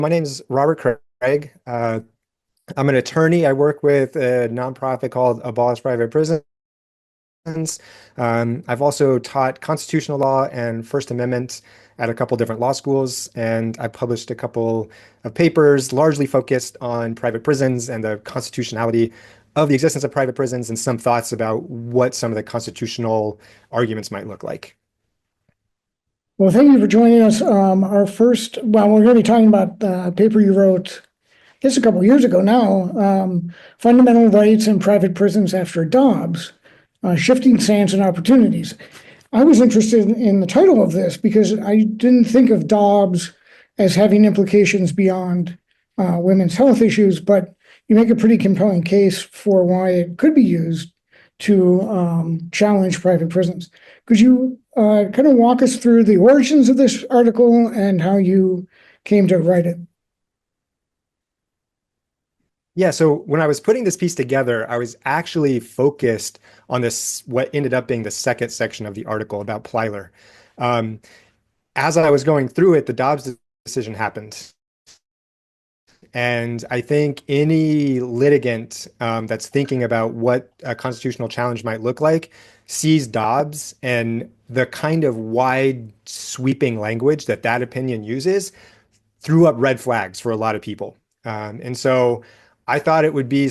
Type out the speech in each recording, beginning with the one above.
My name is Robert Craig. I'm an attorney. I work with a nonprofit called Abolish Private Prisons. I've also taught constitutional law and First Amendment at a couple different law schools, and I published a couple of papers largely focused on private prisons and the constitutionality of the existence of private prisons and some thoughts about what some of the constitutional arguments might look like. Well, thank you for joining us. We're going to be talking about the paper you wrote, I guess a couple of years ago now, Fundamental Rights in Private Prisons After Dobbs, Shifting Sands and Opportunities. I was interested in the title of this because I didn't think of Dobbs as having implications beyond women's health issues, but you make a pretty compelling case for why it could be used to challenge private prisons. Could you kind of walk us through the origins of this article and how you came to write it? Yeah, so when I was putting this piece together, I was actually focused on what ended up being the second section of the article about Plyler. Um, as I was going through it, the Dobbs decision happened. And I think any litigant that's thinking about what a constitutional challenge might look like sees Dobbs and the kind of wide sweeping language that that opinion uses threw up red flags for a lot of people. And so I thought it would be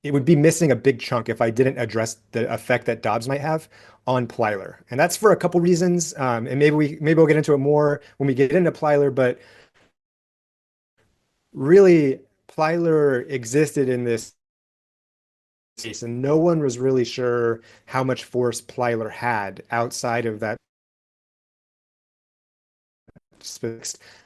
missing a big chunk if I didn't address the effect that Dobbs might have on Plyler. And that's for a couple reasons. And maybe we'll get into it more when we get into Plyler, but really Plyler existed in this case, and no one was really sure how much force Plyler had outside of that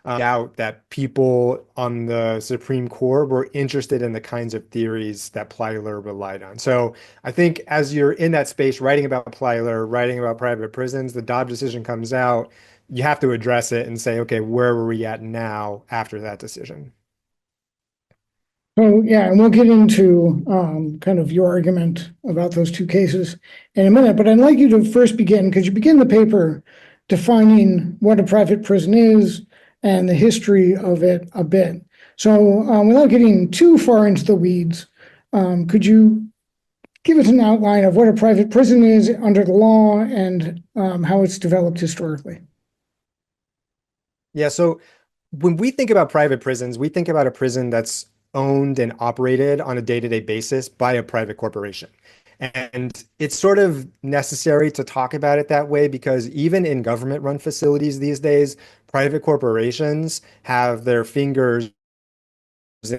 doubt that people on the Supreme Court were interested in the kinds of theories that Plyler relied on. So I think as you're in that space writing about Plyler, writing about private prisons, the Dobbs decision comes out, you have to address it and say, okay, where were we at now after that decision? So yeah, and we'll get into kind of your argument about those two cases in a minute, but I'd like you to first begin, because you begin the paper defining what a private prison is and the history of it a bit. So without getting too far into the weeds, could you give us an outline of what a private prison is under the law and how it's developed historically? Yeah, so when we think about private prisons, we think about a prison that's owned and operated on a day-to-day basis by a private corporation. And it's sort of necessary to talk about it that way because even in government-run facilities these days, private corporations have their fingers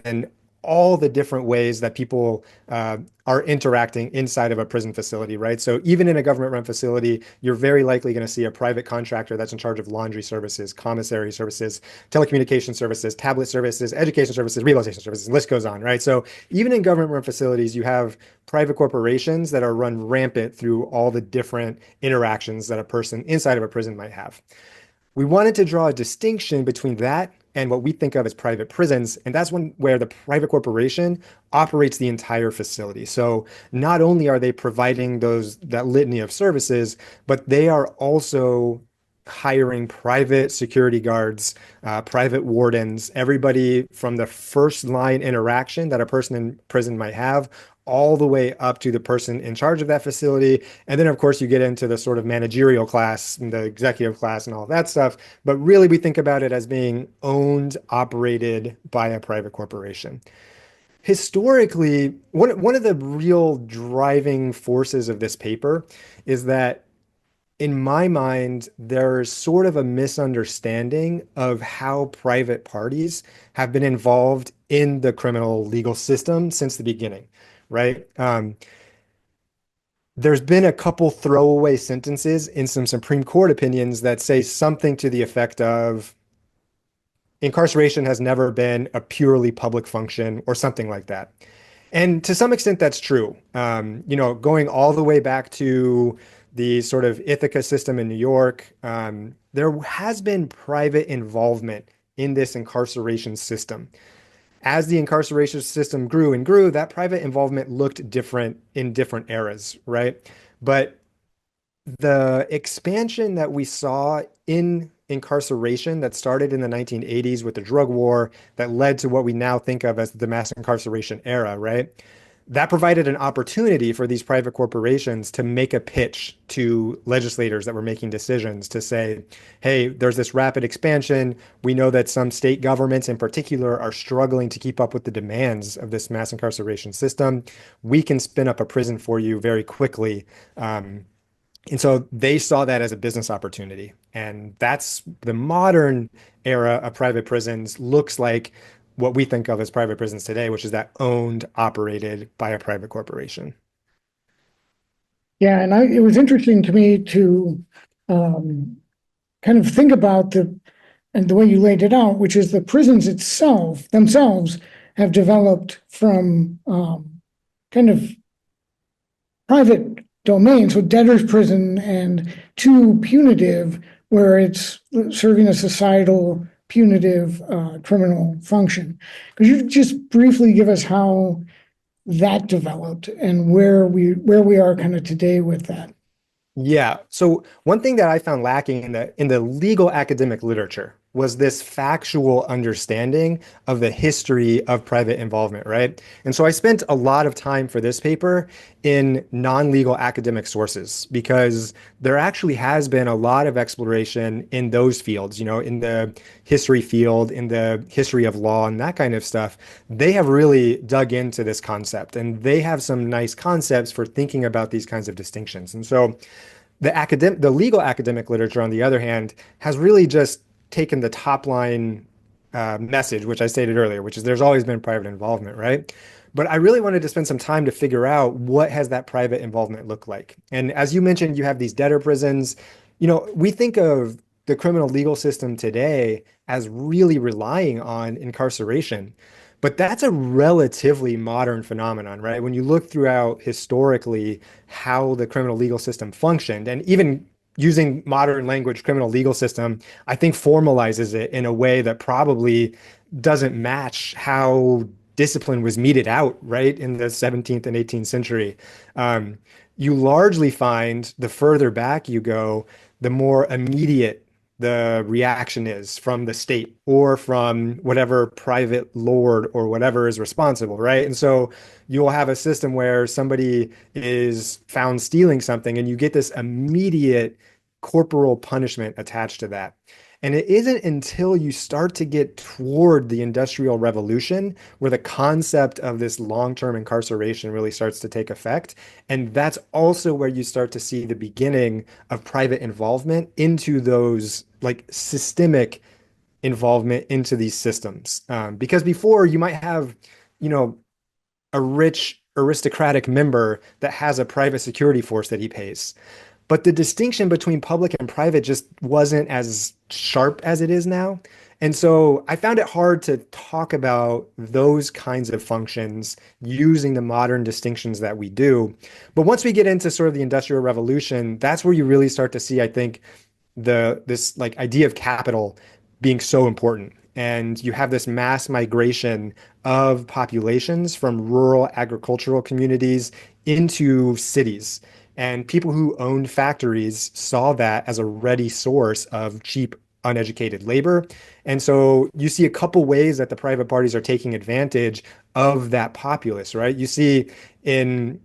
in all the different ways that people are interacting inside of a prison facility, right? So even in a government-run facility, you're very likely going to see a private contractor that's in charge of laundry services, commissary services, telecommunication services, tablet services, education services, rehabilitation services, the list goes on, right? So even in government-run facilities, you have private corporations that are run rampant through all the different interactions that a person inside of a prison might have. We wanted to draw a distinction between that and what we think of as private prisons, and that's where the private corporation operates the entire facility. So not only are they providing that litany of services, but they are also hiring private security guards, private wardens, everybody from the first line interaction that a person in prison might have all the way up to the person in charge of that facility. And then, of course, you get into the sort of managerial class and the executive class and all of that stuff. But really, we think about it as being owned, operated by a private corporation. Historically, one of the real driving forces of this paper is that in my mind, there's sort of a misunderstanding of how private parties have been involved in the criminal legal system since the beginning, right? There's been a couple throwaway sentences in some Supreme Court opinions that say something to the effect of incarceration has never been a purely public function or something like that. And to some extent, that's true. Going all the way back to the sort of Ithaca system in New York, there has been private involvement in this incarceration system. As the incarceration system grew and grew, that private involvement looked different in different eras, right? But the expansion that we saw in incarceration that started in the 1980s with the drug war that led to what we now think of as the mass incarceration era, right? That provided an opportunity for these private corporations to make a pitch to legislators that were making decisions to say, hey, there's this rapid expansion. We know that some state governments in particular are struggling to keep up with the demands of this mass incarceration system. We can spin up a prison for you very quickly. And so they saw that as a business opportunity. And that's the modern era of private prisons looks like what we think of as private prisons today, which is that owned, operated by a private corporation. Yeah, and it was interesting to me to um, kind of think about the way you laid it out, which is the prisons themselves have developed from kind of private domain, so debtor's prison, and to punitive, where it's serving a societal punitive criminal function. Could you just briefly give us how that developed and where we are kind of today with that? Yeah. So one thing that I found lacking in the legal academic literature was this factual understanding of the history of private involvement, right? And so I spent a lot of time for this paper in non-legal academic sources because there actually has been a lot of exploration in those fields, in the history field, in the history of law and that kind of stuff. They have really dug into this concept and they have some nice concepts for thinking about these kinds of distinctions. And so the legal academic literature, on the other hand, has really just taken the top line message, which I stated earlier, which is there's always been private involvement, right? But I really wanted to spend some time to figure out what has that private involvement look like. And as you mentioned, you have these debtor prisons. We think of the criminal legal system today as really relying on incarceration. But that's a relatively modern phenomenon, right? When you look throughout historically how the criminal legal system functioned, and even using modern language, criminal legal system, I think formalizes it in a way that probably doesn't match how discipline was meted out, right, in the 17th and 18th century. Um, you largely find the further back you go, the more immediate the reaction is from the state or from whatever private lord or whatever is responsible, right? And so you'll have a system where somebody is found stealing something and you get this immediate corporal punishment attached to that. And it isn't until you start to get toward the Industrial Revolution where the concept of this long-term incarceration really starts to take effect. And that's also where you start to see the beginning of private involvement into those like systemic involvement into these systems. Because before you might have, you know, a rich aristocratic member that has a private security force that he pays. But the distinction between public and private just wasn't as sharp as it is now. And so I found it hard to talk about those kinds of functions using the modern distinctions that we do. But once we get into sort of the Industrial Revolution, that's where you really start to see, I think, this like idea of capital being so important. And you have this mass migration of populations from rural agricultural communities into cities. And people who owned factories saw that as a ready source of cheap, uneducated labor. And so you see a couple ways that the private parties are taking advantage of that populace, right? You see in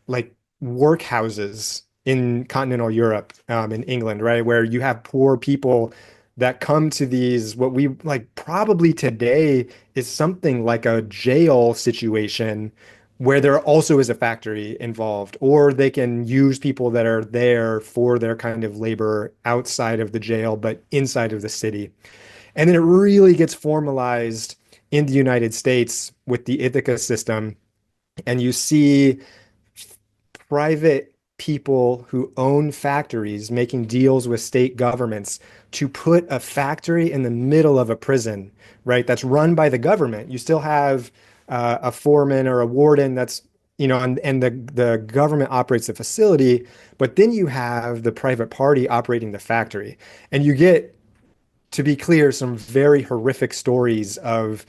like workhouses in continental Europe, in England, right, where you have poor people that come to these, what we like probably today is something like a jail situation where there also is a factory involved, or they can use people that are there for their kind of labor outside of the jail, but inside of the city. And then it really gets formalized in the United States with the Ithaca system. And you see private people who own factories making deals with state governments to put a factory in the middle of a prison, right? That's run by the government. You still have a foreman or a warden that's, and the government operates the facility, but then you have the private party operating the factory. And you get, to be clear, some very horrific stories of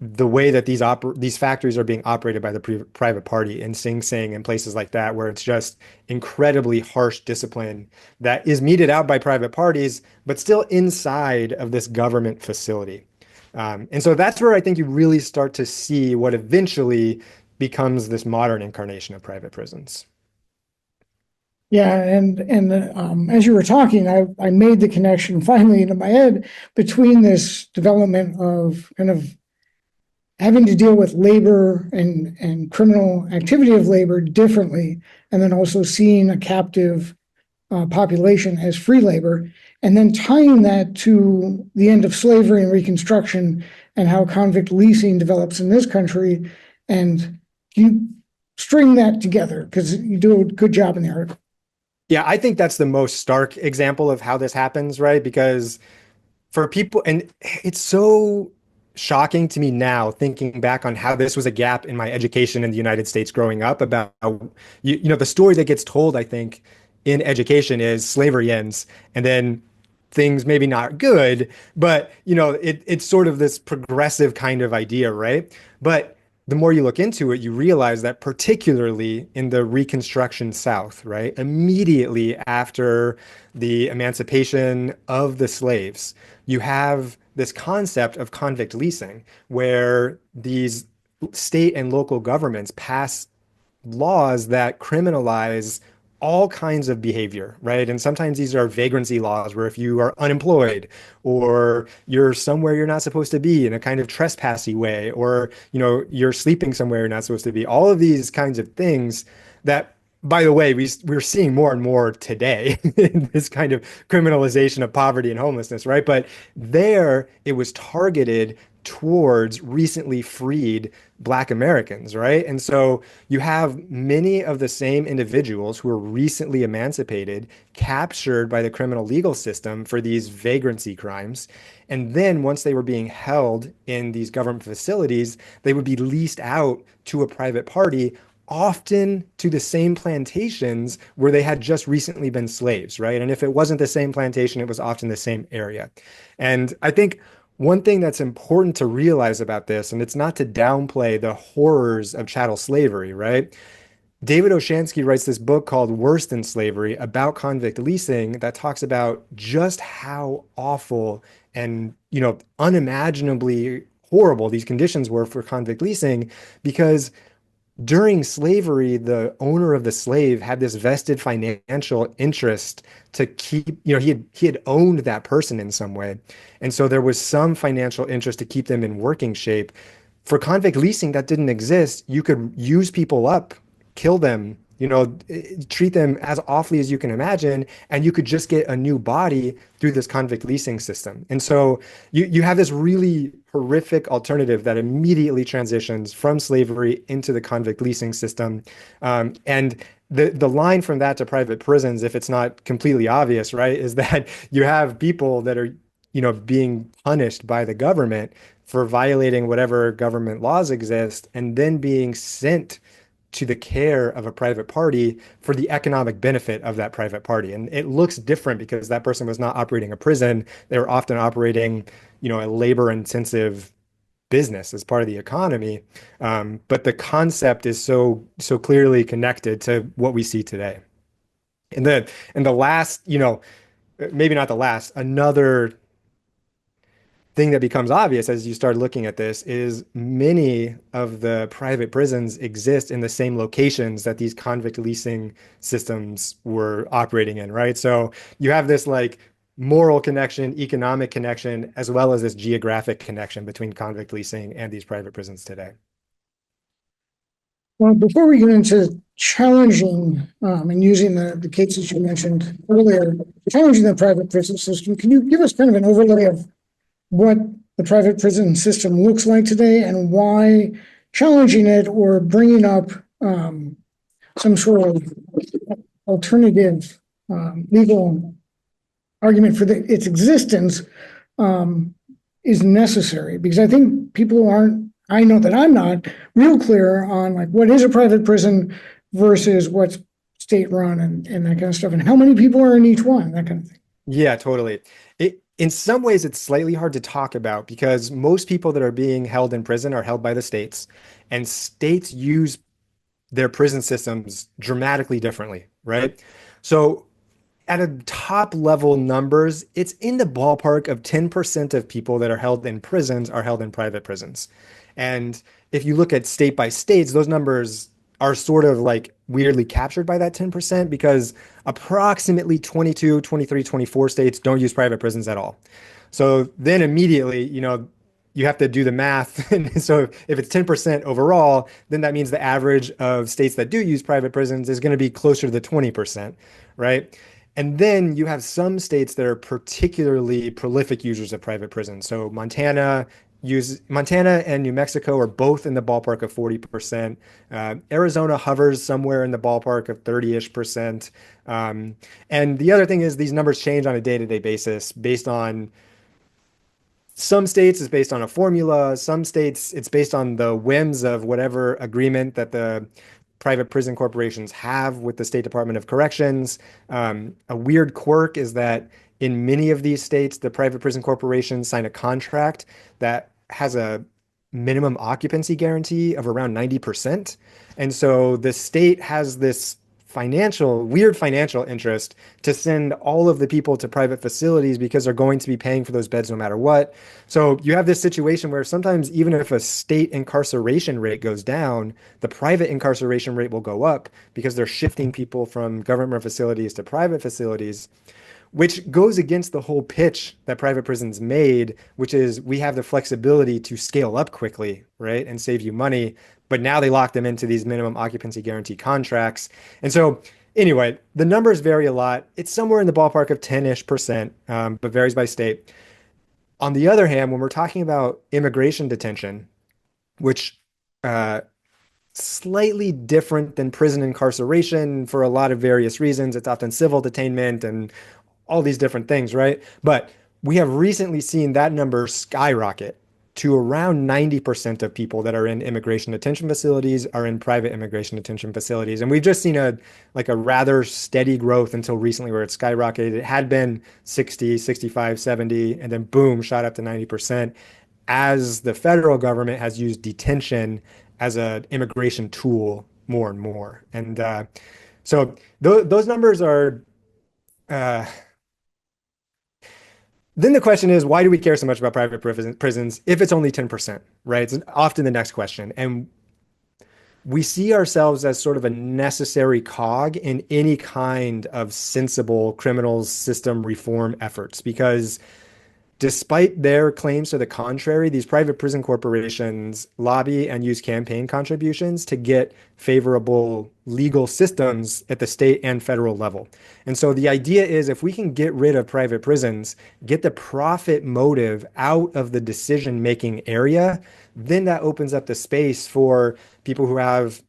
the way that these factories are being operated by the private party in Sing Sing and places like that, where it's just incredibly harsh discipline that is meted out by private parties, but still inside of this government facility. And so that's where I think you really start to see what eventually becomes this modern incarnation of private prisons. Yeah, as you were talking, I made the connection finally into my head between this development of kind of having to deal with labor and criminal activity of labor differently, and then also seeing a captive population as free labor, and then tying that to the end of slavery and Reconstruction and how convict leasing develops in this country. And you string that together because you do a good job in the article. Yeah, I think that's the most stark example of how this happens, right? Because for people, and it's so shocking to me now thinking back on how this was a gap in my education in the United States growing up about how, the story that gets told, I think, in education is slavery ends and then things maybe not good, but it's sort of this progressive kind of idea, right? But the more you look into it, you realize that particularly in the Reconstruction South, right, immediately after the emancipation of the slaves, you have this concept of convict leasing, where these state and local governments pass laws that criminalize all kinds of behavior, right? And sometimes these are vagrancy laws where if you are unemployed or you're somewhere you're not supposed to be in a kind of trespassy way, or, you're sleeping somewhere you're not supposed to be, all of these kinds of things that, by the way, we're seeing more and more today in this kind of criminalization of poverty and homelessness, right? But there it was targeted towards recently freed Black Americans, right? And so you have many of the same individuals who were recently emancipated, captured by the criminal legal system for these vagrancy crimes. And then once they were being held in these government facilities, they would be leased out to a private party, often to the same plantations where they had just recently been slaves, right? And if it wasn't the same plantation, it was often the same area. And I think one thing that's important to realize about this, and it's not to downplay the horrors of chattel slavery, right? David Oshansky writes this book called Worse Than Slavery about convict leasing that talks about just how awful and, unimaginably horrible these conditions were for convict leasing, because during slavery, the owner of the slave had this vested financial interest to keep, he had owned that person in some way. And so there was some financial interest to keep them in working shape. For convict leasing, that didn't exist. You could use people up, kill them, treat them as awfully as you can imagine, and you could just get a new body through this convict leasing system. And so you have this really horrific alternative that immediately transitions from slavery into the convict leasing system. And the line from that to private prisons, if it's not completely obvious, right, is that you have people that are, being punished by the government for violating whatever government laws exist, and then being sent to the care of a private party for the economic benefit of that private party. And it looks different because that person was not operating a prison. They were often operating, a labor intensive business as part of the economy. But the concept is so clearly connected to what we see today. And the last, maybe not the last, another thing that becomes obvious as you start looking at this is many of the private prisons exist in the same locations that these convict leasing systems were operating in, right? So you have this like moral connection, economic connection, as well as this geographic connection between convict leasing and these private prisons today. Well, before we get into challenging and using the cases you mentioned earlier, challenging the private prison system, can you give us kind of an overlay of what the private prison system looks like today and why challenging it or bringing up some sort of alternative legal argument for its existence is necessary? Because I think people aren't, I know that I'm not real clear on like what is a private prison versus what's state run and that kind of stuff, and how many people are in each one, that kind of thing. Yeah, totally. In some ways, it's slightly hard to talk about because most people that are being held in prison are held by the states, and states use their prison systems dramatically differently, right? So at a top level numbers, it's in the ballpark of 10% of people that are held in prisons are held in private prisons. And if you look at state by states, those numbers are sort of like weirdly captured by that 10% because approximately 22, 23, 24 states don't use private prisons at all. So then immediately, you have to do the math. And so if it's 10% overall, then that means the average of states that do use private prisons is going to be closer to the 20%, right? And then you have some states that are particularly prolific users of private prisons. So Montana and New Mexico are both in the ballpark of 40%. Arizona hovers somewhere in the ballpark of 30-ish percent. And the other thing is these numbers change on a day-to-day basis based on some states it's based on a formula. Some states it's based on the whims of whatever agreement that the private prison corporations have with the State Department of Corrections. A weird quirk is that in many of these states, the private prison corporations sign a contract that has a minimum occupancy guarantee of around 90%. And so the state has this weird financial interest to send all of the people to private facilities because they're going to be paying for those beds no matter what. So you have this situation where sometimes even if a state incarceration rate goes down, the private incarceration rate will go up because they're shifting people from government facilities to private facilities, which goes against the whole pitch that private prisons made, which is we have the flexibility to scale up quickly, right, and save you money. But now they lock them into these minimum occupancy guarantee contracts. And so, anyway, the numbers vary a lot. It's somewhere in the ballpark of 10-ish percent, but varies by state. On the other hand, when we're talking about immigration detention, which uh, slightly different than prison incarceration for a lot of various reasons. It's often civil detainment and all these different things, right? But we have recently seen that number skyrocket to around 90% of people that are in immigration detention facilities are in private immigration detention facilities. And we've just seen a rather steady growth until recently where it skyrocketed. It had been 60, 65, 70, and then boom, shot up to 90% as the federal government has used detention as an immigration tool more and more. And so those numbers are uh, then the question is, why do we care so much about private prisons if it's only 10%, right? It's often the next question. And we see ourselves as sort of a necessary cog in any kind of sensible criminal system reform efforts because despite their claims to the contrary, these private prison corporations lobby and use campaign contributions to get favorable legal systems at the state and federal level. And so the idea is if we can get rid of private prisons, get the profit motive out of the decision-making area, then that opens up the space for people who have,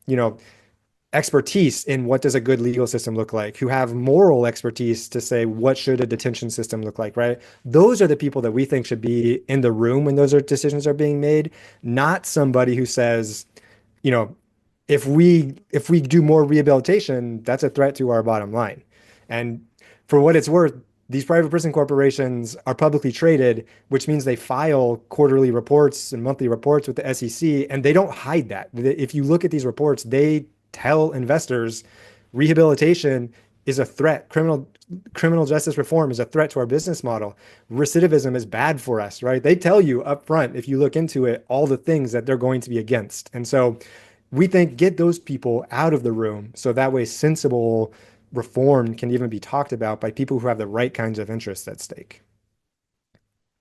expertise in what does a good legal system look like, who have moral expertise to say what should a detention system look like, right? Those are the people that we think should be in the room when decisions are being made, not somebody who says, you know, if we do more rehabilitation, that's a threat to our bottom line. And for what it's worth, these private prison corporations are publicly traded, which means they file quarterly reports and monthly reports with the SEC, and they don't hide that. If you look at these reports, they tell investors rehabilitation is a threat. Criminal justice reform is a threat to our business model. Recidivism is bad for us, right? They tell you up front, if you look into it, all the things that they're going to be against. And so we think get those people out of the room so that way sensible reform can even be talked about by people who have the right kinds of interests at stake.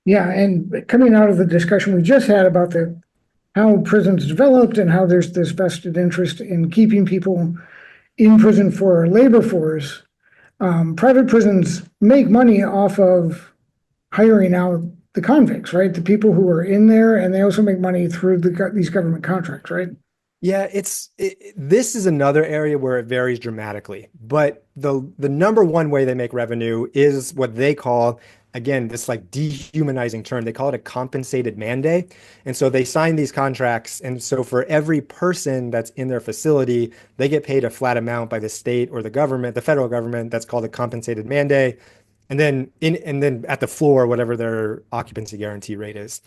Yeah, and coming out of the discussion we just had about how prisons developed and how there's this vested interest in keeping people in prison for labor force, private prisons make money off of hiring out the convicts, right? The people who are in there, and they also make money through these government contracts, right? Yeah, this is another area where it varies dramatically. But the number one way they make revenue is what they call, again, this like dehumanizing term. They call it a compensated mandate. And so they sign these contracts. And so for every person that's in their facility, they get paid a flat amount by the state or the government, the federal government, that's called a compensated mandate. and then at the floor, whatever their occupancy guarantee rate is.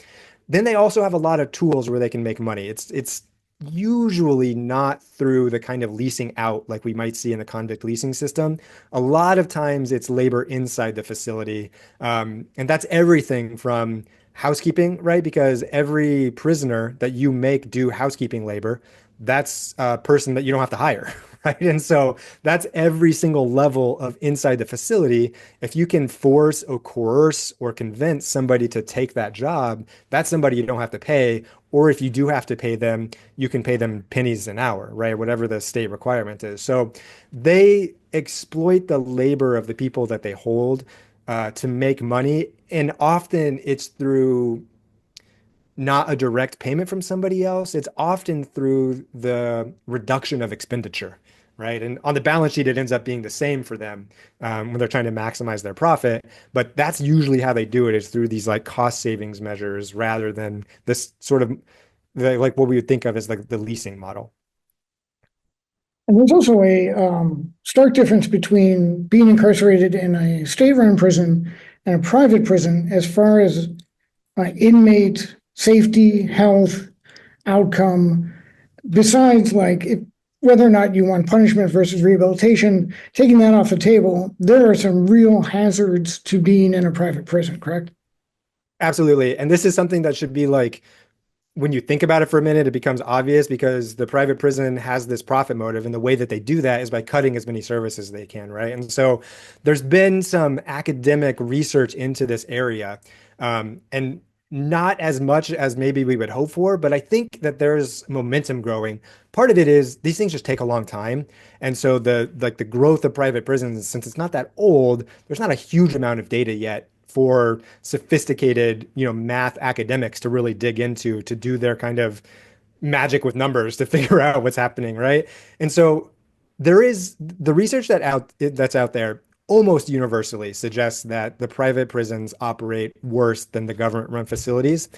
Then they also have a lot of tools where they can make money. It's usually not through the kind of leasing out like we might see in the convict leasing system. A lot of times it's labor inside the facility. And that's everything from housekeeping, right? Because every prisoner that you make do housekeeping labor, that's a person that you don't have to hire, right? And so that's every single level of inside the facility. If you can force or coerce or convince somebody to take that job, that's somebody you don't have to pay. Or if you do have to pay them, you can pay them pennies an hour, right? Whatever the state requirement is. So they exploit the labor of the people that they hold to make money. And often it's through not a direct payment from somebody else. It's often through the reduction of expenditure, right? And on the balance sheet, it ends up being the same for them when they're trying to maximize their profit. But that's usually how they do it, is through these like cost savings measures rather than this sort of like what we would think of as like the leasing model. And there's also a stark difference between being incarcerated in a state-run prison and a private prison as far as inmate safety, health, outcome. Besides, like whether or not you want punishment versus rehabilitation, taking that off the table, there are some real hazards to being in a private prison, correct? Absolutely. And this is something that should be like when you think about it for a minute, it becomes obvious because the private prison has this profit motive, and the way that they do that is by cutting as many services as they can, right? And so there's been some academic research into this area, and not as much as maybe we would hope for, but I think that there's momentum growing. Part of it is these things just take a long time, and so the growth of private prisons, since it's not that old, there's not a huge amount of data yet for sophisticated, math academics to really dig into to do their kind of magic with numbers to figure out what's happening, right? And so there is the research that's out there almost universally suggests that the private prisons operate worse than the government-run facilities.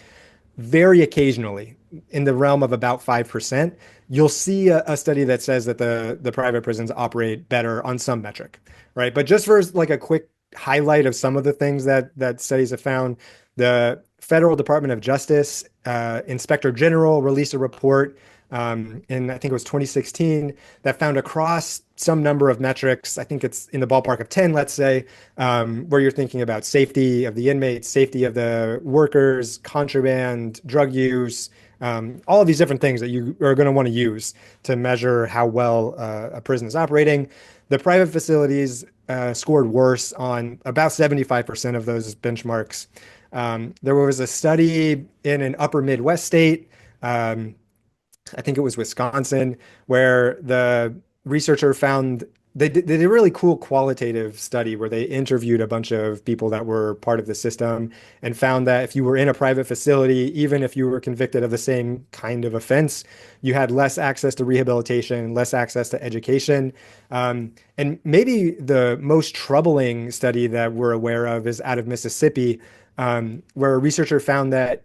Very occasionally, in the realm of about 5%, you'll see a study that says that the private prisons operate better on some metric, right? But just for like a quick highlight of some of the things that studies have found, the Federal Department of Justice Inspector General released a report in I think it was 2016 that found across some number of metrics, I think it's in the ballpark of 10, let's say, where you're thinking about safety of the inmates, safety of the workers, contraband, drug use, all of these different things that you are going to want to use to measure how well a prison is operating. The private facilities scored worse on about 75% of those benchmarks. There was a study in an upper Midwest state, I think it was Wisconsin, where the researcher found they did a really cool qualitative study where they interviewed a bunch of people that were part of the system and found that if you were in a private facility, even if you were convicted of the same kind of offense, you had less access to rehabilitation, less access to education. And maybe the most troubling study that we're aware of is out of Mississippi, where a researcher found that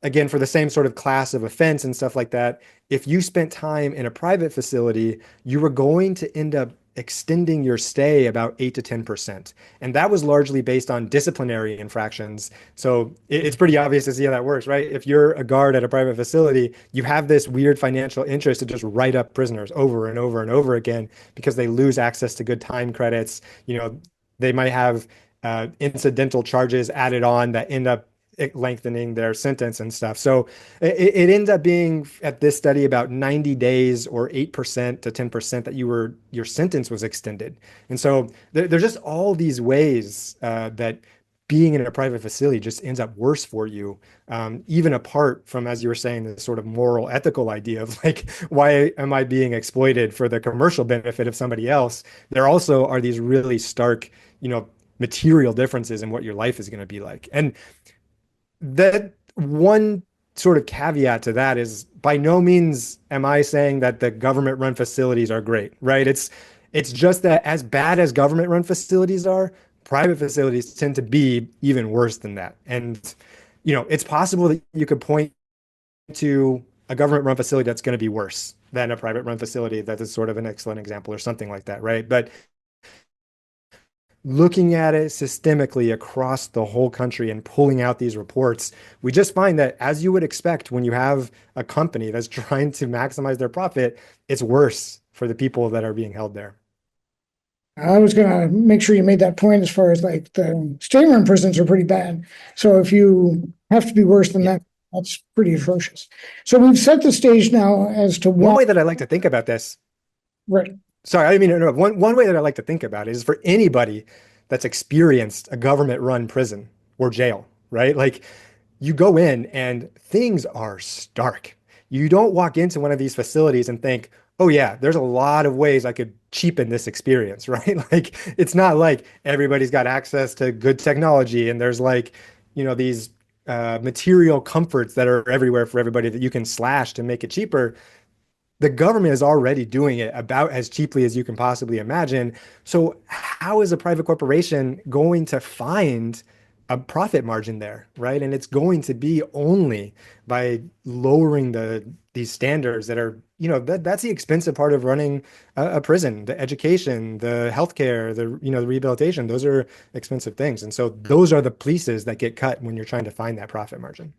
again, for the same sort of class of offense and stuff like that, if you spent time in a private facility, you were going to end up extending your stay about 8 to 10%. And that was largely based on disciplinary infractions. So it's pretty obvious to see how that works, right? If you're a guard at a private facility, you have this weird financial interest to just write up prisoners over and over and over again because they lose access to good time credits. They might have incidental charges added on that end up lengthening their sentence and stuff. So it ends up being at this study about 90 days or 8% to 10% that your sentence was extended. And so there's just all these ways that being in a private facility just ends up worse for you, even apart from, as you were saying, the sort of moral, ethical idea of like, why am I being exploited for the commercial benefit of somebody else? There also are these really stark, material differences in what your life is going to be like. And that one sort of caveat to that is by no means am I saying that the government run facilities are great, right? It's just that as bad as government run facilities are, private facilities tend to be even worse than that. And it's possible that you could point to a government run facility that's going to be worse than a private run facility that is sort of an excellent example or something like that, right? But looking at it systemically across the whole country and pulling out these reports, we just find that, as you would expect when you have a company that's trying to maximize their profit, it's worse for the people that are being held there. I was gonna make sure you made that point as far as like the state-run prisons are pretty bad. So if you have to be worse than Yeah. that, that's pretty atrocious. So we've set the stage now as to One why, way that I like to think about this, right? sorry, I didn't mean to interrupt. One way that I like to think about it is for anybody that's experienced a government-run prison or jail, right? Like, you go in and things are stark. You don't walk into one of these facilities and think, oh yeah, there's a lot of ways I could cheapen this experience, right? Like, it's not like everybody's got access to good technology and there's like, these material comforts that are everywhere for everybody that you can slash to make it cheaper. The government is already doing it about as cheaply as you can possibly imagine. So how is a private corporation going to find a profit margin there, right? And it's going to be only by lowering these standards that are, that's the expensive part of running a prison, the education, the healthcare, the rehabilitation. Those are expensive things. And so those are the pieces that get cut when you're trying to find that profit margin.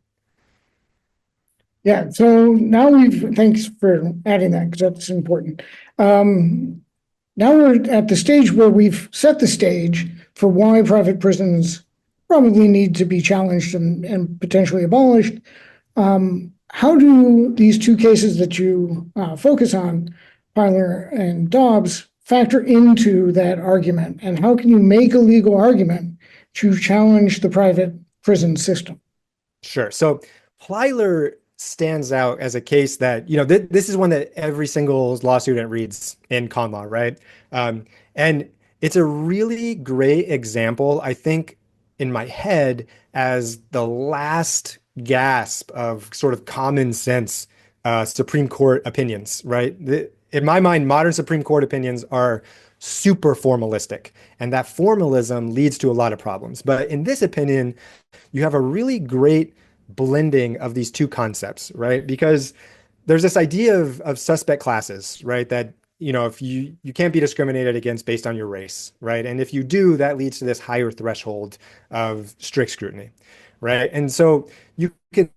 Yeah. So now thanks for adding that because that's important. Um, Now we're at the stage where we've set the stage for why private prisons probably need to be challenged and potentially abolished. How do these two cases that you focus on, Plyler and Dobbs, factor into that argument? And how can you make a legal argument to challenge the private prison system? Sure. So Plyler stands out as a case that, this is one that every single law student reads in con law, right? And it's a really great example, I think, in my head, as the last gasp of sort of common sense Supreme Court opinions, right? In my mind, modern Supreme Court opinions are super formalistic, and that formalism leads to a lot of problems. But in this opinion, you have a really great blending of these two concepts, right? Because there's this idea of suspect classes, right? That, if you can't be discriminated against based on your race, right? And if you do, that leads to this higher threshold of strict scrutiny, right? And so you can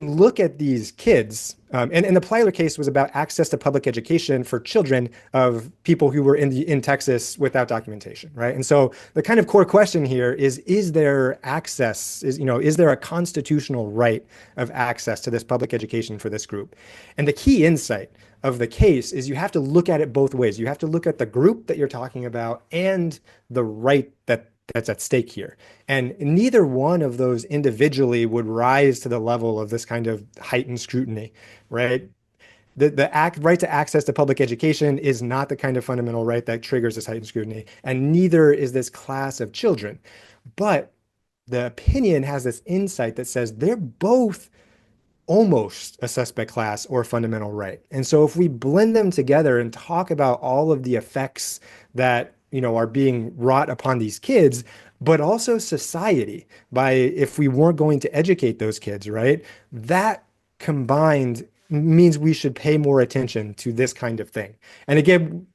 look at these kids, and the Plyler case was about access to public education for children of people who were in Texas without documentation, right? And so the kind of core question here is there access, is there a constitutional right of access to this public education for this group? And the key insight of the case is you have to look at it both ways. You have to look at the group that you're talking about and the right that's at stake here. And neither one of those individually would rise to the level of this kind of heightened scrutiny, right? The right to access to public education is not the kind of fundamental right that triggers this heightened scrutiny, and neither is this class of children. But the opinion has this insight that says they're both almost a suspect class or a fundamental right. And so if we blend them together and talk about all of the effects that, are being wrought upon these kids, but also society by if we weren't going to educate those kids, right? That combined means we should pay more attention to this kind of thing. And again,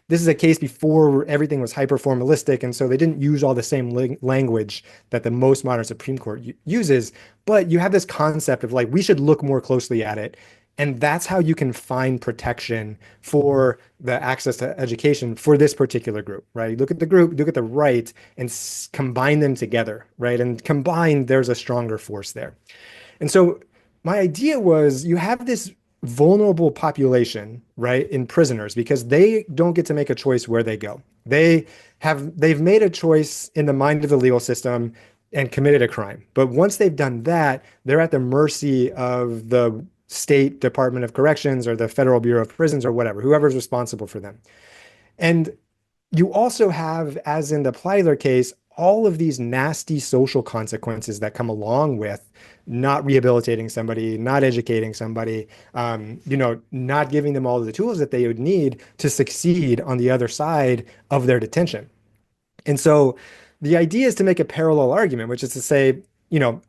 this is a case before everything was hyper formalistic. And so they didn't use all the same language that the most modern Supreme Court uses. But you have this concept of like, we should look more closely at it. And that's how you can find protection for the access to education for this particular group, right? You look at the group, look at the right, and combine them together, right? And combined, there's a stronger force there. And so my idea was you have this vulnerable population, right, in prisoners because they don't get to make a choice where they go. They've made a choice in the mind of the legal system and committed a crime. But once they've done that, they're at the mercy of the State Department of Corrections or the Federal Bureau of Prisons or whatever, whoever's responsible for them. And you also have, as in the Plyler case, all of these nasty social consequences that come along with not rehabilitating somebody, not educating somebody, not giving them all of the tools that they would need to succeed on the other side of their detention. And so the idea is to make a parallel argument, which is to say,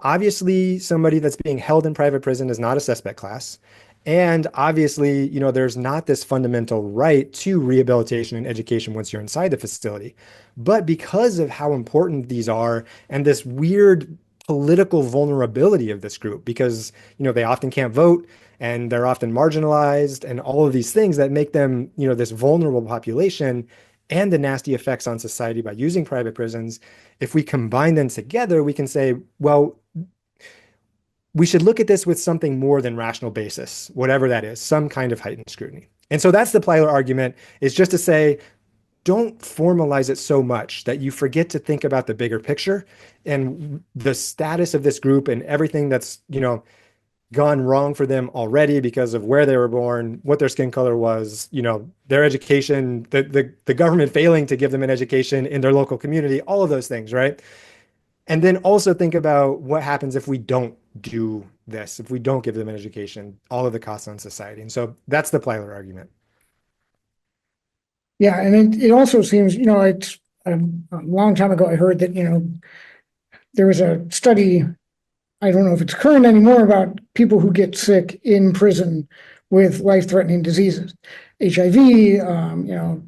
obviously somebody that's being held in private prison is not a suspect class. And obviously, there's not this fundamental right to rehabilitation and education once you're inside the facility. But because of how important these are and this weird political vulnerability of this group, because, they often can't vote and they're often marginalized and all of these things that make them, this vulnerable population and the nasty effects on society by using private prisons, if we combine them together, we can say, well, we should look at this with something more than rational basis, whatever that is, some kind of heightened scrutiny. And so that's the Plyler argument, is just to say, don't formalize it so much that you forget to think about the bigger picture and the status of this group and everything that's, gone wrong for them already because of where they were born, what their skin color was, their education, the government failing to give them an education in their local community, all of those things, right? And then also think about what happens if we don't do this, if we don't give them an education, all of the costs on society. And so that's the Plyler argument. Yeah, and it also seems, it's a long time ago I heard that, there was a study, I don't know if it's current anymore, about people who get sick in prison with life-threatening diseases, HIV,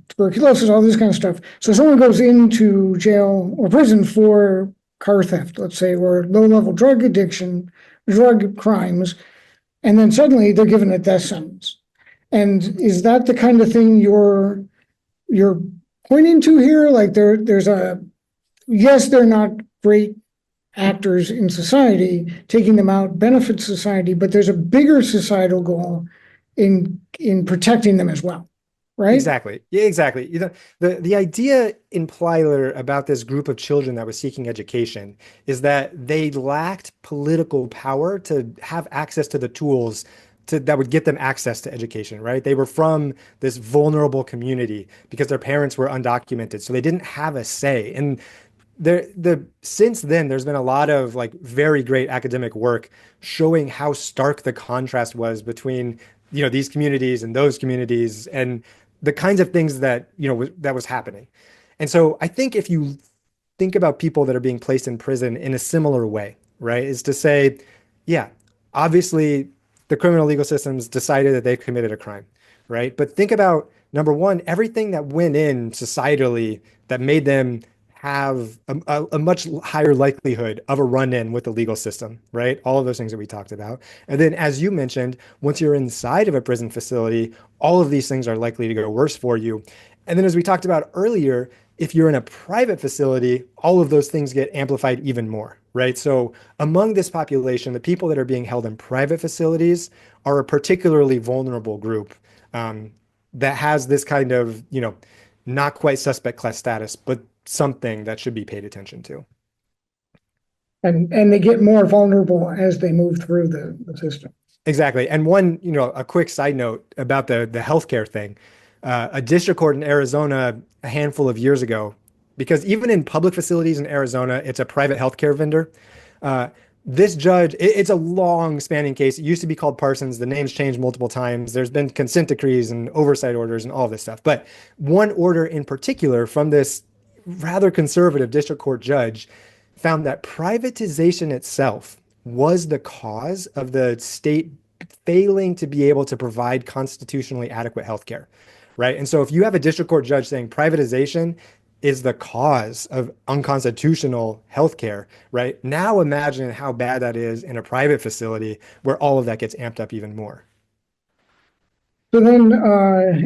tuberculosis, all this kind of stuff. So someone goes into jail or prison for car theft, let's say, or low-level drug addiction, drug crimes, and then suddenly they're given a death sentence. And is that the kind of thing you're pointing to here? Like there's yes, they're not great actors in society, taking them out benefits society, but there's a bigger societal goal in protecting them as well, right? Exactly. Yeah, exactly. The idea in Plyler about this group of children that was seeking education is that they lacked political power to have access to the tools that would get them access to education, right? They were from this vulnerable community because their parents were undocumented, so they didn't have a say. And since then, there's been a lot of like very great academic work showing how stark the contrast was between, these communities and those communities and the kinds of things that, that was happening. And so I think if you think about people that are being placed in prison in a similar way, right, is to say, yeah, obviously the criminal legal systems decided that they committed a crime, right? But think about number one, everything that went in societally that made them have a much higher likelihood of a run-in with the legal system, right? All of those things that we talked about. And then, as you mentioned, once you're inside of a prison facility, all of these things are likely to go worse for you. And then, as we talked about earlier, if you're in a private facility, all of those things get amplified even more, right? So among this population, the people that are being held in private facilities are a particularly vulnerable group that has this kind of, not quite suspect class status, but something that should be paid attention to. And they get more vulnerable as they move through the system. Exactly. And one, a quick side note about the healthcare thing. A district court in Arizona a handful of years ago, because even in public facilities in Arizona, it's a private healthcare vendor. This judge, it's a long spanning case. It used to be called Parsons. The name's changed multiple times. There's been consent decrees and oversight orders and all this stuff. But one order in particular from this rather conservative district court judge found that privatization itself was the cause of the state failing to be able to provide constitutionally adequate health care, right? And so if you have a district court judge saying privatization is the cause of unconstitutional health care, right? Now imagine how bad that is in a private facility where all of that gets amped up even more. So then,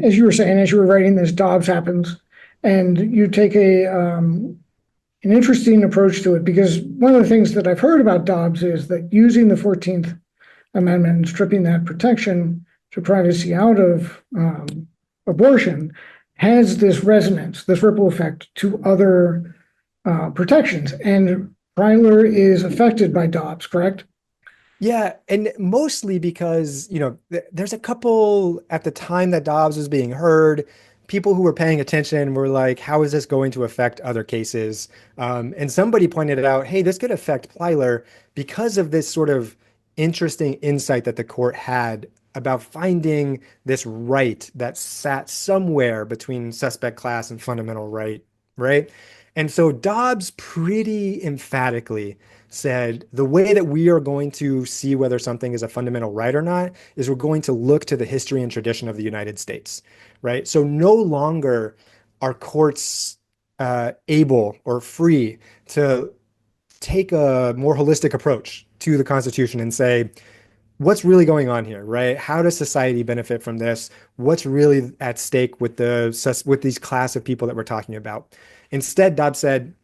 as you were saying, as you were writing this, Dobbs happens, and you take an interesting approach to it, because one of the things that I've heard about Dobbs is that using the 14th Amendment and stripping that protection to privacy out of abortion has this resonance, this ripple effect to other protections. And Plyler is affected by Dobbs, correct? Yeah, and mostly because, there's a couple at the time that Dobbs was being heard, people who were paying attention were like, how is this going to affect other cases? And somebody pointed out, hey, this could affect Plyler because of this sort of interesting insight that the court had about finding this right that sat somewhere between suspect class and fundamental right, right? And so Dobbs pretty emphatically said the way that we are going to see whether something is a fundamental right or not is we're going to look to the history and tradition of the United States, right? So no longer are courts able or free to take a more holistic approach to the Constitution and say, what's really going on here, right? How does society benefit from this? What's really at stake with these class of people that we're talking about? Instead, Dobbs said,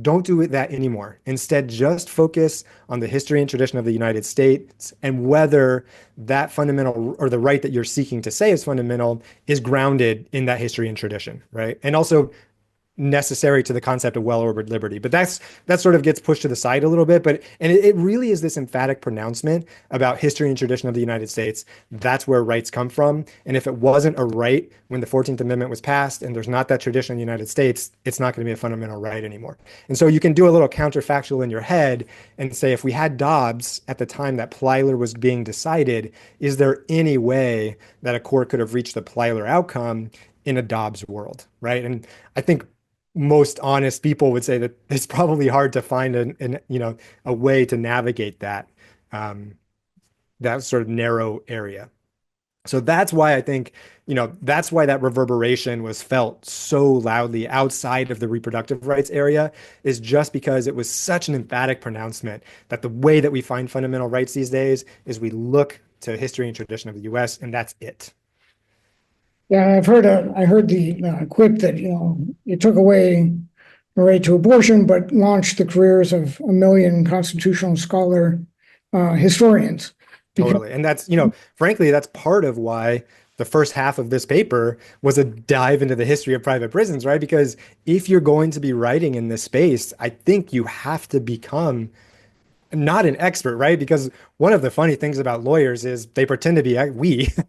don't do that anymore. Instead, just focus on the history and tradition of the United States and whether that fundamental or the right that you're seeking to say is fundamental is grounded in that history and tradition, right? And also necessary to the concept of well-ordered liberty. But that sort of gets pushed to the side a little bit. But it really is this emphatic pronouncement about history and tradition of the United States. That's where rights come from. And if it wasn't a right when the 14th Amendment was passed and there's not that tradition in the United States, it's not going to be a fundamental right anymore. And so you can do a little counterfactual in your head and say, if we had Dobbs at the time that Plyler was being decided, is there any way that a court could have reached the Plyler outcome in a Dobbs world, right? And I think most honest people would say that it's probably hard to find a way to navigate um, that sort of narrow area. So that's why I think, that's why that reverberation was felt so loudly outside of the reproductive rights area, is just because it was such an emphatic pronouncement that the way that we find fundamental rights these days is we look to history and tradition of the US, and that's it. Yeah, I heard the quip that, it took away the right to abortion, but launched the careers of a million constitutional scholar historians. Because, Totally. And that's, frankly, that's part of why the first half of this paper was a dive into the history of private prisons, right? Because if you're going to be writing in this space, I think you have to become not an expert, right? Because one of the funny things about lawyers is they pretend to be, I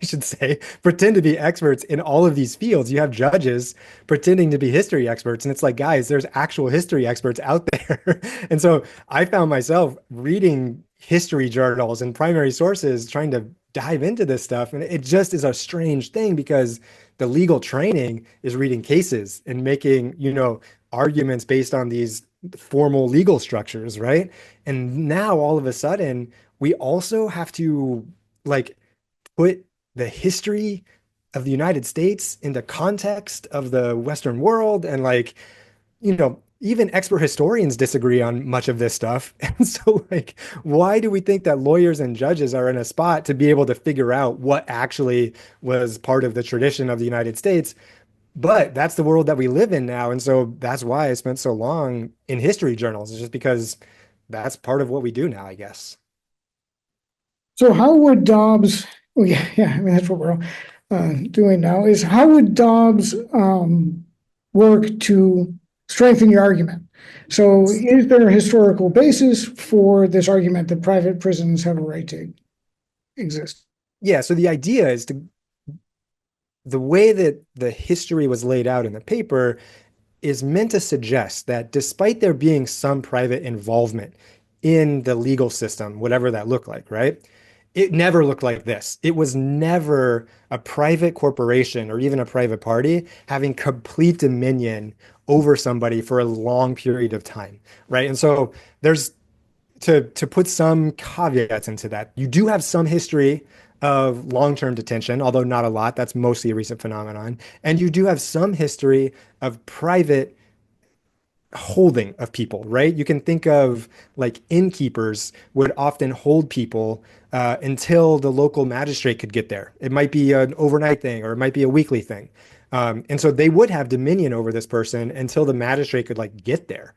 should say, pretend to be experts in all of these fields. You have judges pretending to be history experts. And it's like, guys, there's actual history experts out there. And so I found myself reading history journals and primary sources trying to dive into this stuff. And it just is a strange thing because the legal training is reading cases and making, arguments based on these formal legal structures, right? And now all of a sudden, we also have to like put the history of the United States into context of the Western world. And even expert historians disagree on much of this stuff. And so why do we think that lawyers and judges are in a spot to be able to figure out what actually was part of the tradition of the United States? But that's the world that we live in now. And so that's why I spent so long in history journals, is just because that's part of what we do now, I guess. so how would Dobbs, well, yeah, I mean, that's what we're doing now, is how would Dobbs work to strengthen your argument? So is there a historical basis for this argument that private prisons have a right to exist? Yeah. So the idea is the way that the history was laid out in the paper is meant to suggest that despite there being some private involvement in the legal system, whatever that looked like, right? It never looked like this. It was never a private corporation or even a private party having complete dominion over somebody for a long period of time, right? And so there's to put some caveats into that. You do have some history of long-term detention, although not a lot. That's mostly a recent phenomenon. And you do have some history of private holding of people, right? You can think of like innkeepers would often hold people until the local magistrate could get there. It might be an overnight thing or it might be a weekly thing. And so they would have dominion over this person until the magistrate could like get there.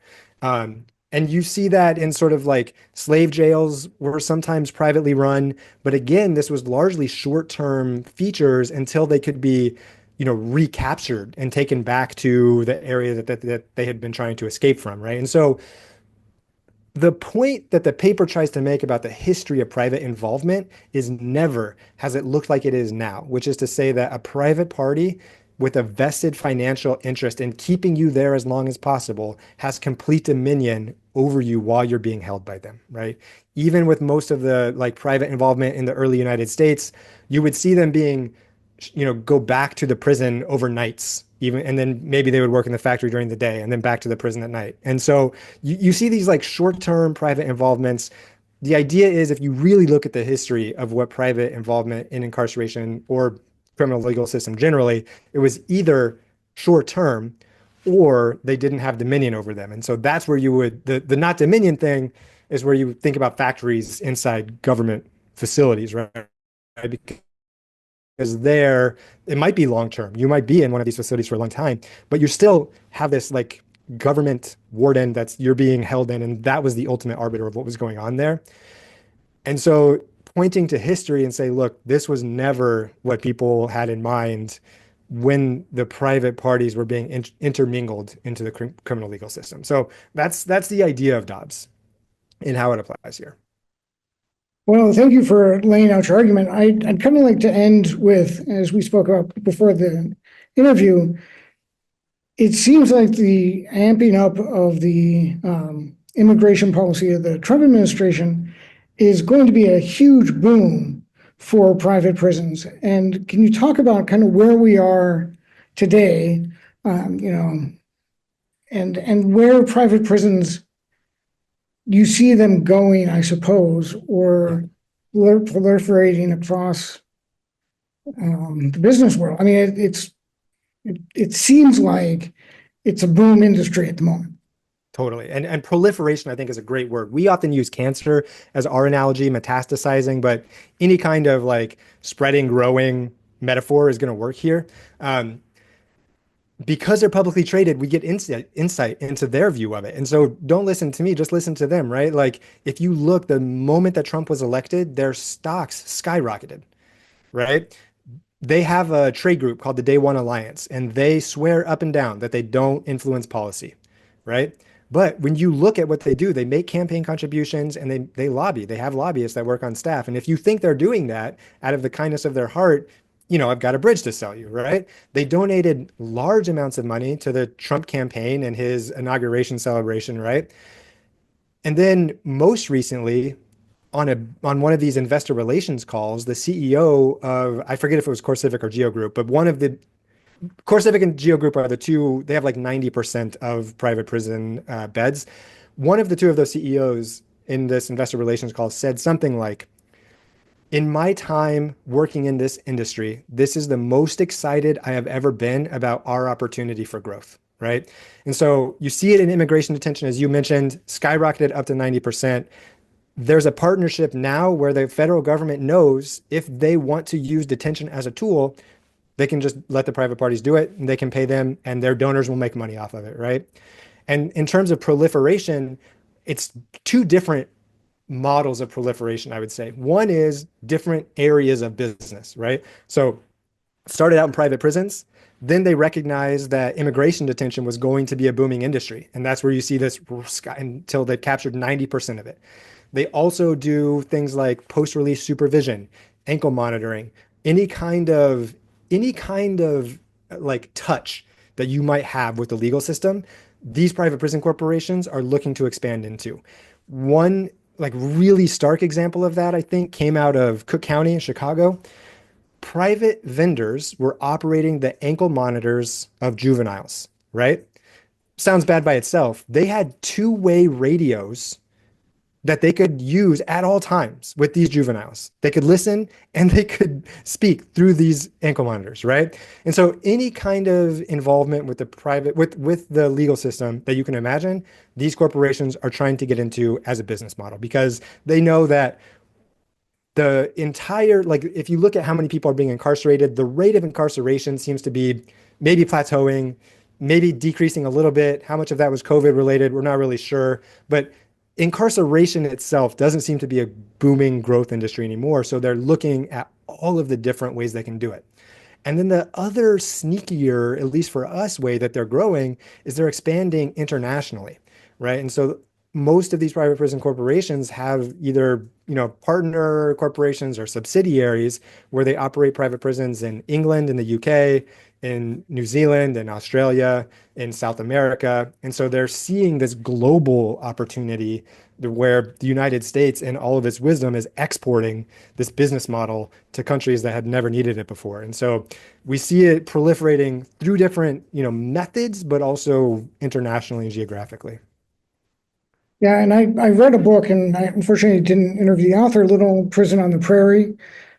And you see that in sort of like slave jails were sometimes privately run. But again, this was largely short-term features until they could be, recaptured and taken back to the area that they had been trying to escape from, right? And so the point that the paper tries to make about the history of private involvement is never has it looked like it is now, which is to say that a private party with a vested financial interest in keeping you there as long as possible has complete dominion over you while you're being held by them, right? Even with most of the like private involvement in the early United States, you would see them being go back to the prison overnights, even, and then maybe they would work in the factory during the day and then back to the prison at night. And so you see these like short-term private involvements. The idea is if you really look at the history of what private involvement in incarceration or criminal legal system generally, it was either short-term or they didn't have dominion over them. And so that's where you would the not dominion thing is where you think about factories inside government facilities, right? Because there it might be long term. You might be in one of these facilities for a long time, but you still have this like government warden that's you're being held in, and that was the ultimate arbiter of what was going on there. And so pointing to history and say, look, this was never what people had in mind when the private parties were being intermingled into the criminal legal system. So that's the idea of Dobbs and how it applies here. Well, thank you for laying out your argument. I'd kind of like to end with, as we spoke about before the interview, it seems like the amping up of the immigration policy of the Trump administration is going to be a huge boom for private prisons. And can you talk about kind of where we are today, and where private prisons you see them going, I suppose, or proliferating across the business world? I mean, it seems like it's a boom industry at the moment. Totally. And proliferation, I think, is a great word. We often use cancer as our analogy, metastasizing, but any kind of like spreading, growing metaphor is going to work here. Because they're publicly traded, we get insight into their view of it. And so don't listen to me, just listen to them, right? Like if you look, the moment that Trump was elected, their stocks skyrocketed, right? They have a trade group called the Day One Alliance, and they swear up and down that they don't influence policy, right? But when you look at what they do, they make campaign contributions and they lobby. They have lobbyists that work on staff. And if you think they're doing that out of the kindness of their heart, I've got a bridge to sell you, right? They donated large amounts of money to the Trump campaign and his inauguration celebration, right? And then most recently, on one of these investor relations calls, the CEO of, I forget if it was CoreCivic or Geo Group, but one of the CoreCivic and Geo Group are the two, they have like 90% of private prison beds. One of the two of those CEOs in this investor relations call said something like, in my time working in this industry, this is the most excited I have ever been about our opportunity for growth, right? And so you see it in immigration detention, as you mentioned, skyrocketed up to 90%. There's a partnership now where the federal government knows if they want to use detention as a tool, they can just let the private parties do it and they can pay them and their donors will make money off of it, right? And in terms of proliferation, it's two different models of proliferation, I would say. One is different areas of business, right? So started out in private prisons. Then they recognized that immigration detention was going to be a booming industry. And that's where you see this until they captured 90% of it. They also do things like post-release supervision, ankle monitoring, any kind of like touch that you might have with the legal system. These private prison corporations are looking to expand into. One like really stark example of that, I think, came out of Cook County in Chicago. Private vendors were operating the ankle monitors of juveniles, right? Sounds bad by itself. They had two-way radios that they could use at all times with these juveniles. They could listen and they could speak through these ankle monitors, right? And so any kind of involvement with the private, with the legal system that you can imagine, these corporations are trying to get into as a business model because they know that the entire, like if you look at how many people are being incarcerated, the rate of incarceration seems to be maybe plateauing, maybe decreasing a little bit. How much of that was COVID related? We're not really sure, but incarceration itself doesn't seem to be a booming growth industry anymore. So they're looking at all of the different ways they can do it. And then the other sneakier, at least for us, way that they're growing is they're expanding internationally, right? And so most of these private prison corporations have either, partner corporations or subsidiaries where they operate private prisons in England, in the UK, in New Zealand, in Australia, in South America. And so they're seeing this global opportunity where the United States, in all of its wisdom, is exporting this business model to countries that had never needed it before. And so we see it proliferating through different, methods, but also internationally and geographically. Yeah, and I read a book, and I unfortunately didn't interview the author, Little Prison on the Prairie.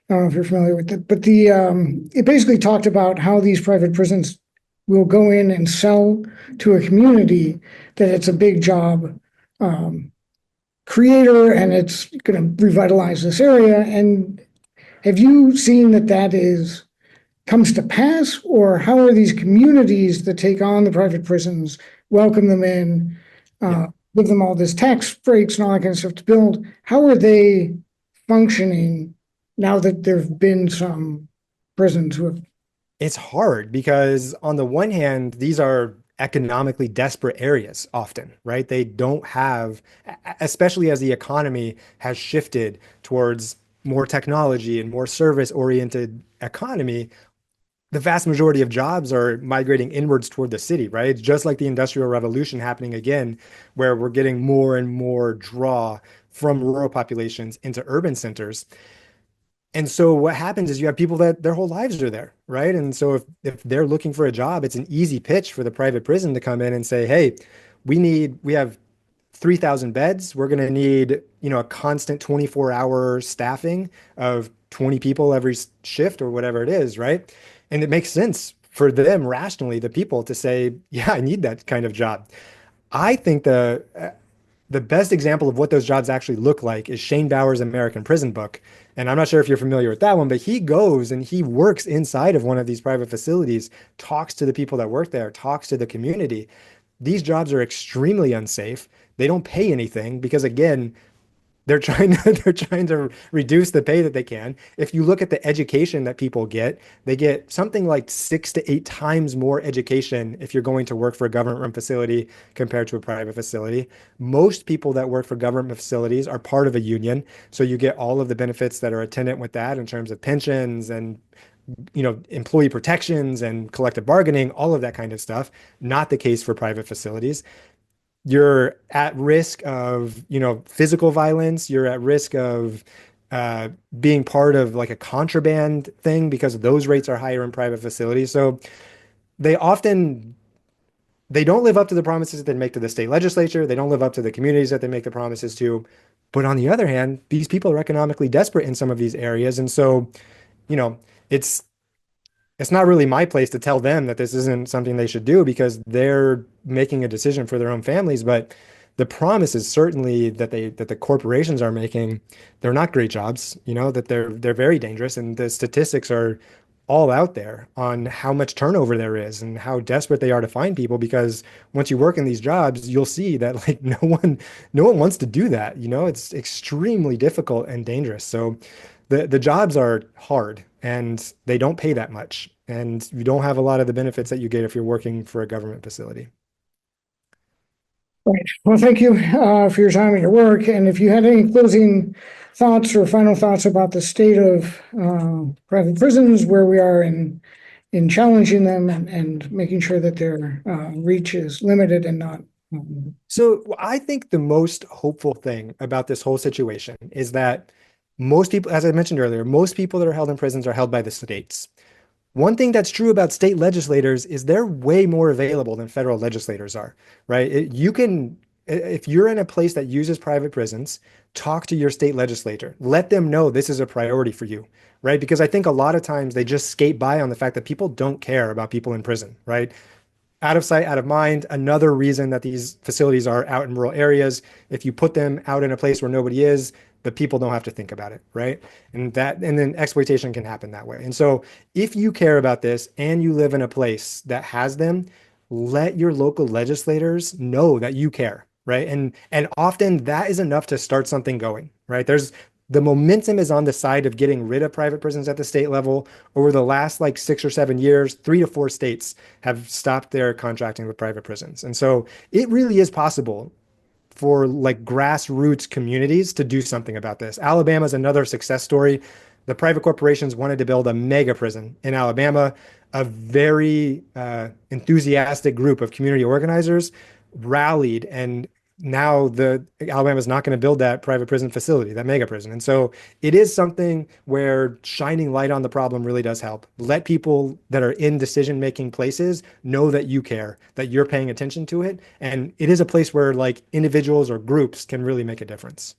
I don't know if you're familiar with it, but it basically talked about how these private prisons will go in and sell to a community that it's a big job um, creator and it's going to revitalize this area. And have you seen that that is comes to pass, or how are these communities that take on the private prisons, welcome them in, Yeah. give them all this tax breaks and all that kind of stuff to build? How are they functioning now that there have been some prisons who have? It's hard because on the one hand, these are economically desperate areas often, right? They don't have, especially as the economy has shifted towards more technology and more service-oriented economy, the vast majority of jobs are migrating inwards toward the city, right? It's just like the Industrial Revolution happening again, where we're getting more and more draw from rural populations into urban centers. And so what happens is you have people that their whole lives are there, right? And so if they're looking for a job, it's an easy pitch for the private prison to come in and say, "Hey, we have 3,000 beds. We're going to need, a constant 24-hour staffing of 20 people every shift or whatever it is, right?" And it makes sense for them rationally, the people to say, "Yeah, I need that kind of job." I think the best example of what those jobs actually look like is Shane Bauer's American Prison book. And I'm not sure if you're familiar with that one, but he goes and he works inside of one of these private facilities, talks to the people that work there, talks to the community. These jobs are extremely unsafe. They don't pay anything because, again, they're trying to reduce the pay that they can. If you look at the education that people get, they get something like 6 to 8 times more education if you're going to work for a government facility compared to a private facility. Most people that work for government facilities are part of a union, so you get all of the benefits that are attendant with that in terms of pensions and employee protections and collective bargaining, all of that kind of stuff. Not the case for private facilities. You're at risk of, physical violence. You're at risk of being part of like a contraband thing because those rates are higher in private facilities. So they often they don't live up to the promises that they make to the state legislature. They don't live up to the communities that they make the promises to. But on the other hand, these people are economically desperate in some of these areas. And so, you know, it's it's not really my place to tell them that this isn't something they should do because they're making a decision for their own families. But the promise is certainly that the corporations are making, they're not great jobs, that they're very dangerous. And the statistics are all out there on how much turnover there is and how desperate they are to find people because once you work in these jobs, you'll see that like no one wants to do that. It's extremely difficult and dangerous. So the jobs are hard and they don't pay that much. And you don't have a lot of the benefits that you get if you're working for a government facility. Right. Well, thank you for your time and your work. And if you had any closing thoughts or final thoughts about the state of private prisons, where we are in challenging them and making sure that their reach is limited and not. So I think the most hopeful thing about this whole situation is that most people, as I mentioned earlier, most people that are held in prisons are held by the states. One thing that's true about state legislators is they're way more available than federal legislators are, right? If you're in a place that uses private prisons, talk to your state legislator. Let them know this is a priority for you, right? Because I think a lot of times they just skate by on the fact that people don't care about people in prison, right? Out of sight, out of mind. Another reason that these facilities are out in rural areas, if you put them out in a place where nobody is, the people don't have to think about it, right? And then exploitation can happen that way. And so if you care about this and you live in a place that has them, let your local legislators know that you care, right? And often that is enough to start something going, right? The momentum is on the side of getting rid of private prisons at the state level. Over the last like 6 or 7 years, 3 to 4 states have stopped their contracting with private prisons. And so it really is possible for like grassroots communities to do something about this. Alabama is another success story. The private corporations wanted to build a mega prison in Alabama. A very enthusiastic group of community organizers rallied, and now the Alabama is not going to build that private prison facility, that mega prison. And so it is something where shining light on the problem really does help. Let people that are in decision-making places know that you care, that you're paying attention to it. And it is a place where like individuals or groups can really make a difference.